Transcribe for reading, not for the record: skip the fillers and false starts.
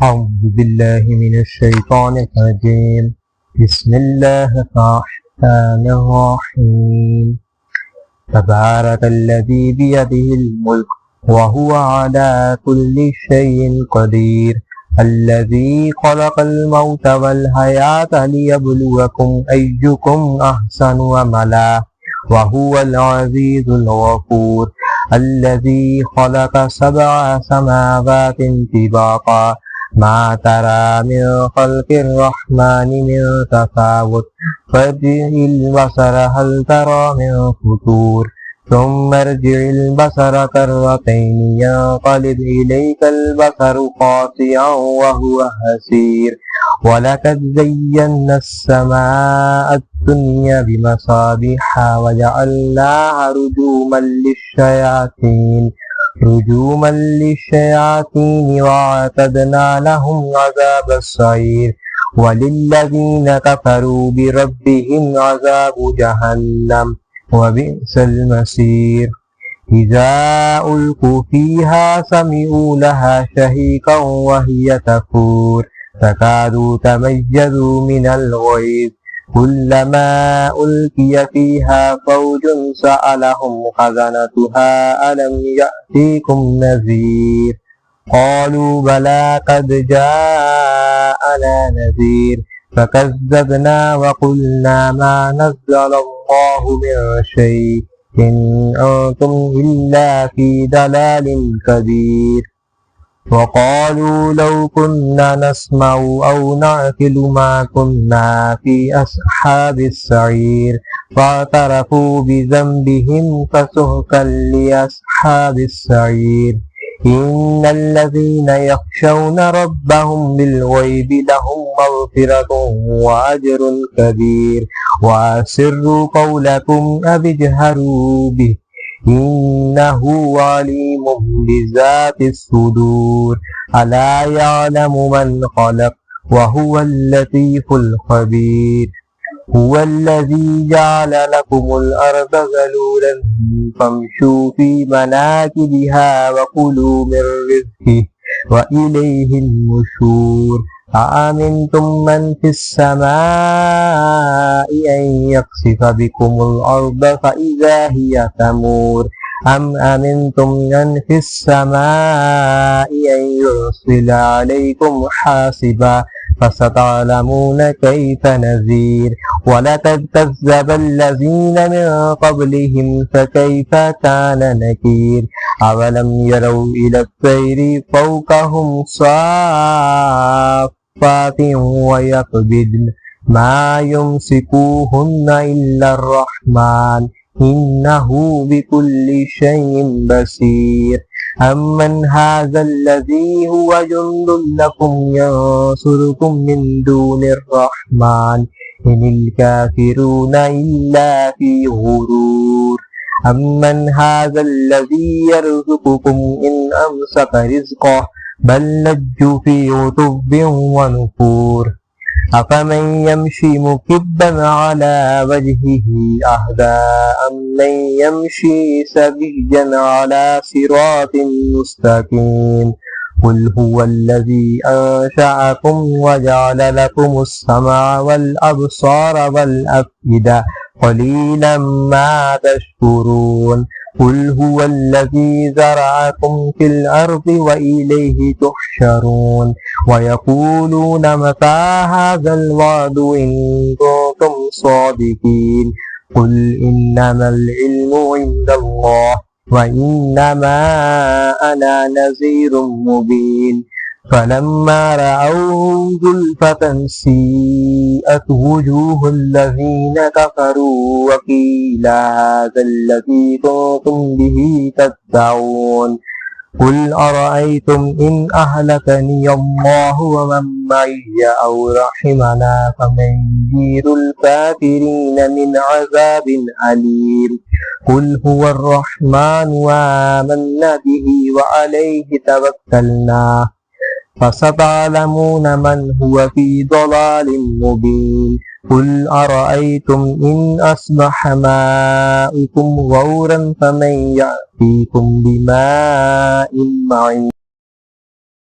أعوذ بالله من الشيطان الرجيم. بسم الله الرحمن الرحيم. تبارك الذي بيده الملك وهو على كل شيء قدير. الذي خلق الموت والحياة ليبلوكم أيكم أحسن عملا وهو العزيز الغفور. الذي خلق 7 سماوات طباقا ما ترى من خلق الرحمن من تفاوت فارجع البصر هل ترى من فطور ثم ارجع البصر كرتين ينقلب إليك البصر خاسئا وهو حسير. ولقد زينا السماء الدنيا بمصابيح وجعلناها رجوما للشياطين وأعتدنا لهم عذاب السعير. وللذين كفروا بربهم عذاب جهنم وبئس المصير. إذا ألقوا فيها سمعوا لها شهيقا وهي تفور تكاد تميز من الغيظ كلما ألقي فيها فوج سألهم خزنتها ألم يأتيكم نذير قالوا بلى قد جاءنا نذير فكذبنا وقلنا ما نزل الله من شيء إن أنتم إلا في ضلال كبير. وقالوا لو كنا نسمع أو نعقل ما كنا في أصحاب السعير فاعترفوا بذنبهم فسحقا لأصحاب السعير. إن الذين يخشون ربهم بالغيب لهم مغفرة وأجر كبير. وأسروا قولكم أو اجهروا به إنه عليم بذات الصدور. ألا يعلم من خلق وهو اللطيف الخبير. هو الذي جعل لكم الأرض ذلولا فامشوا في مناكبها وكلوا من رزقه وإليه النشور. أأمنتم من في السماء أن يخسف بكم الأرض فإذا هي تمور أم أمنتم من في السماء أن يرسل عليكم حاصبا فستعلمون كيف نذير. ولقد كذب الذين من قبلهم فكيف كان نكير. أولم يروا إلى الطير فوقهم صافات ويقبضن ما يمسكوهن إلا الرحمن إنه بكل شيء بصير. أمن هذا الذي هو جند لكم ينصركم من دون الرحمن إن الكافرون إلا في غرور. أمن هذا الذي يرزقكم إن أمسك رزقه بل لجوا في عتب ونفور. أفمن يمشي مكبا على وجهه أهدى أمن يمشي سويا على صراط مستقيم. قل هو الذي أنشأكم وجعل لكم السمع والأبصار والأفئدة قليلا ما تشكرون. قل هو الذي زرعكم في الأرض وإليه تحشرون. ويقولون متى هذا الوعد إن كنتم صادقين. قل إنما العلم عند الله وإنما أنا نذير مبين. فلما رأوا زلفة سيئت وجوه الذين كفروا وقيل هذا الذي كنتم به تدعون. قل أرأيتم إن أهلكني الله ومن معي أو رحمنا فمن يجير الكافرين من عذاب أليم. قل هو الرحمن وآمنا به وعليه توكلنا فستعلمون من هو في ضلال مبين. قل أرأيتم إن أصبح ماؤكم غورا فمن يأتيكم بماء معين.